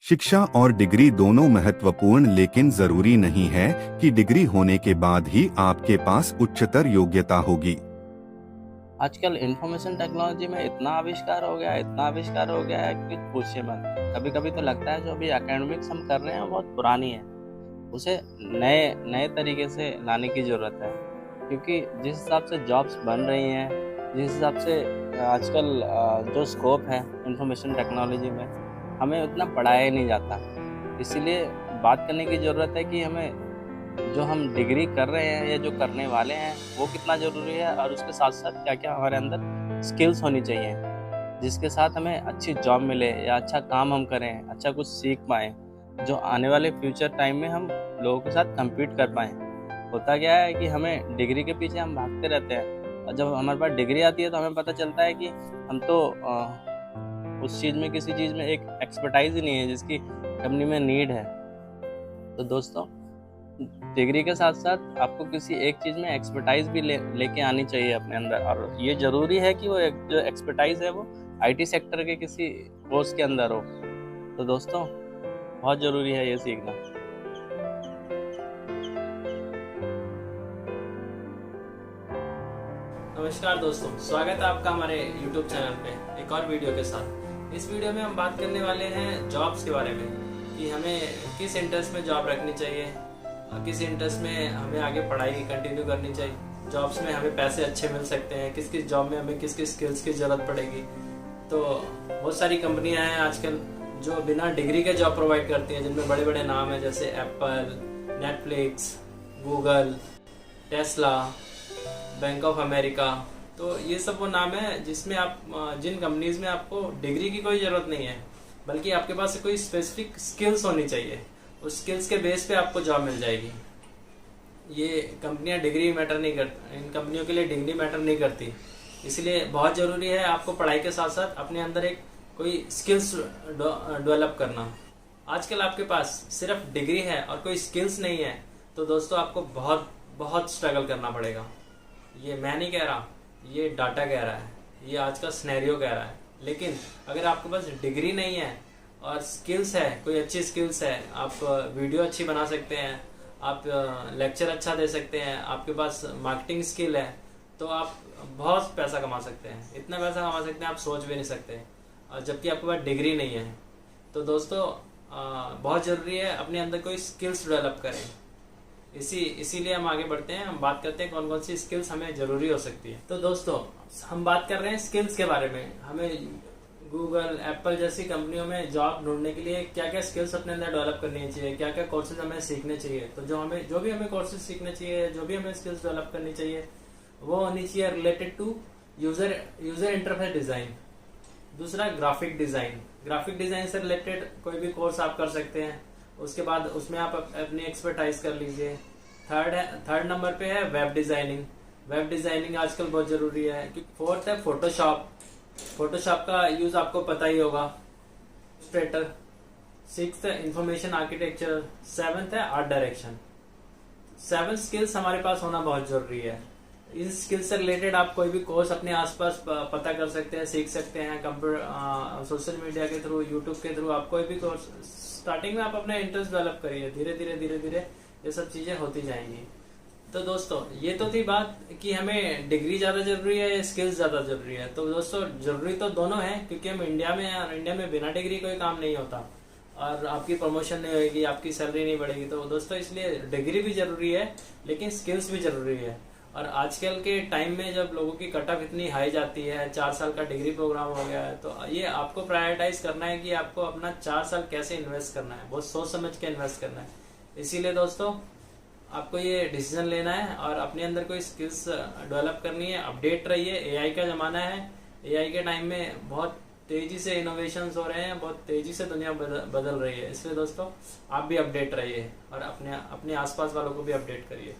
शिक्षा और डिग्री दोनों महत्वपूर्ण, लेकिन जरूरी नहीं है कि डिग्री होने के बाद ही आपके पास उच्चतर योग्यता होगी। आजकल इंफॉर्मेशन टेक्नोलॉजी में इतना आविष्कार हो गया है, इतना आविष्कार हो गया है कि पूछिए मत। कभी कभी तो लगता है जो अभी एकेडमिक्स हम कर रहे हैं वो बहुत पुरानी है, उसे नए नए तरीके से लाने की ज़रूरत है। क्योंकि जिस हिसाब से जॉब्स बन रही हैं, जिस हिसाब से आजकल जो स्कोप है इंफॉर्मेशन टेक्नोलॉजी में, हमें उतना पढ़ाया ही नहीं जाता। इसीलिए बात करने की ज़रूरत है कि हमें जो हम डिग्री कर रहे हैं या जो करने वाले हैं वो कितना ज़रूरी है, और उसके साथ साथ क्या क्या हमारे अंदर स्किल्स होनी चाहिए जिसके साथ हमें अच्छी जॉब मिले या अच्छा काम हम करें, अच्छा कुछ सीख पाएँ, जो आने वाले फ्यूचर टाइम में हम लोगों के साथ कम्पीट कर पाएँ। होता क्या है कि हमें डिग्री के पीछे हम भागते रहते हैं, और जब हमारे पास डिग्री आती है तो हमें पता चलता है कि हम तो उस चीज़ में, किसी चीज़ में एक एक्सपर्टाइज ही नहीं है जिसकी कंपनी में नीड है। तो दोस्तों, डिग्री के साथ साथ आपको किसी एक चीज़ में एक्सपर्टाइज भी लेके आनी चाहिए अपने अंदर, और ये ज़रूरी है कि वो जो एक्सपर्टाइज है वो आईटी सेक्टर के किसी कोर्स के अंदर हो। तो दोस्तों, बहुत ज़रूरी है ये सीखना। नमस्कार दोस्तों, स्वागत है आपका हमारे YouTube चैनल पे एक और वीडियो के साथ। इस वीडियो में हम बात करने वाले हैं जॉब्स के बारे में, कि हमें किस इंटरेस्ट में जॉब रखनी चाहिए, किस इंटरेस्ट में हमें आगे पढ़ाई कंटिन्यू करनी चाहिए, जॉब्स में हमें पैसे अच्छे मिल सकते हैं, किस किस जॉब में हमें किस किस स्किल्स की ज़रूरत पड़ेगी। तो बहुत सारी कंपनियां हैं आजकल जो बिना डिग्री के जॉब प्रोवाइड करती हैं, जिनमें बड़े बड़े नाम हैं जैसे Apple, Netflix, Google, Tesla, bank of America. तो ये सब वो नाम है जिसमें आप जिन कंपनीज में आपको डिग्री की कोई ज़रूरत नहीं है, बल्कि आपके पास कोई स्पेसिफिक स्किल्स होनी चाहिए। उस स्किल्स के बेस पे आपको जॉब मिल जाएगी। ये कंपनियां डिग्री मैटर नहीं करती, इन कंपनियों के लिए डिग्री मैटर नहीं करती। इसलिए बहुत ज़रूरी है आपको पढ़ाई के साथ साथ अपने अंदर एक कोई स्किल्स डेवलप करना। आजकल आपके पास सिर्फ डिग्री है और कोई स्किल्स नहीं है, तो दोस्तों आपको बहुत बहुत स्ट्रगल करना पड़ेगा। ये मैं नहीं कह रहा, ये डाटा कह रहा है, ये आज का सिनेरियो कह रहा है। लेकिन अगर आपके पास डिग्री नहीं है और स्किल्स है, कोई अच्छी स्किल्स है, आप वीडियो अच्छी बना सकते हैं, आप लेक्चर अच्छा दे सकते हैं, आपके पास मार्केटिंग स्किल है, तो आप बहुत पैसा कमा सकते हैं। इतना पैसा कमा सकते हैं आप सोच भी नहीं सकते, जबकि आपके पास डिग्री नहीं है। तो दोस्तों, बहुत ज़रूरी है अपने अंदर कोई स्किल्स डेवलप करें। इसीलिए हम आगे बढ़ते हैं, हम बात करते हैं कौन कौन सी स्किल्स हमें ज़रूरी हो सकती है। तो दोस्तों, हम बात कर रहे हैं स्किल्स के बारे में। हमें गूगल, एप्पल जैसी कंपनियों में जॉब ढूंढने के लिए क्या क्या स्किल्स अपने अंदर डेवलप करनी चाहिए, क्या क्या कोर्सेज हमें सीखने चाहिए। तो जो भी हमें कोर्सेज सीखने चाहिए, जो भी हमें स्किल्स डेवलप करनी चाहिए, वो होनी चाहिए related to user interface design. दूसरा, ग्राफिक डिज़ाइन। ग्राफिक डिज़ाइन से रिलेटेड कोई भी कोर्स आप कर सकते हैं। उसके बाद उसमें आप अपनी एक्सपर्टाइज कर लीजिए। थर्ड नंबर पे है वेब डिज़ाइनिंग। वेब डिज़ाइनिंग आजकल बहुत ज़रूरी है। फोर्थ है फोटोशॉप। फोटोशॉप का यूज़ आपको पता ही होगा। इलस्ट्रेटर। सिक्स्थ है इंफॉर्मेशन आर्किटेक्चर। सेवंथ है आर्ट डायरेक्शन। 7 स्किल्स हमारे पास होना बहुत ज़रूरी है। इस स्किल से रिलेटेड आप कोई भी कोर्स अपने आसपास पता कर सकते हैं, सीख सकते हैं। कंप्यूटर, सोशल मीडिया के थ्रू, यूट्यूब के थ्रू आप कोई भी कोर्स, स्टार्टिंग में आप अपना इंटरेस्ट डेवलप करिए, धीरे धीरे ये सब चीज़ें होती जाएंगी। तो दोस्तों, ये तो थी बात कि हमें डिग्री ज़्यादा जरूरी है या स्किल्स ज़्यादा जरूरी है। तो दोस्तों, जरूरी तो दोनों है, क्योंकि हम इंडिया में हैं और इंडिया में बिना डिग्री कोई काम नहीं होता, और आपकी प्रमोशन नहीं होगी, आपकी सैलरी नहीं बढ़ेगी। तो दोस्तों, इसलिए डिग्री भी जरूरी है, लेकिन स्किल्स भी जरूरी है। और आजकल के टाइम में जब लोगों की कट ऑफ इतनी हाई जाती है, 4 साल का डिग्री प्रोग्राम हो गया है, तो ये आपको प्रायोरिटाइज करना है कि आपको अपना 4 साल कैसे इन्वेस्ट करना है, बहुत सोच समझ के इन्वेस्ट करना है। इसीलिए दोस्तों, आपको ये डिसीजन लेना है और अपने अंदर कोई स्किल्स डेवलप करनी है। अपडेट रहिए, एआई का ज़माना है। एआई के टाइम में बहुत तेज़ी से इनोवेशंस हो रहे हैं, बहुत तेज़ी से दुनिया बदल रही है। इसलिए दोस्तों, आप भी अपडेट रहिए और अपने आसपास वालों को भी अपडेट करिए।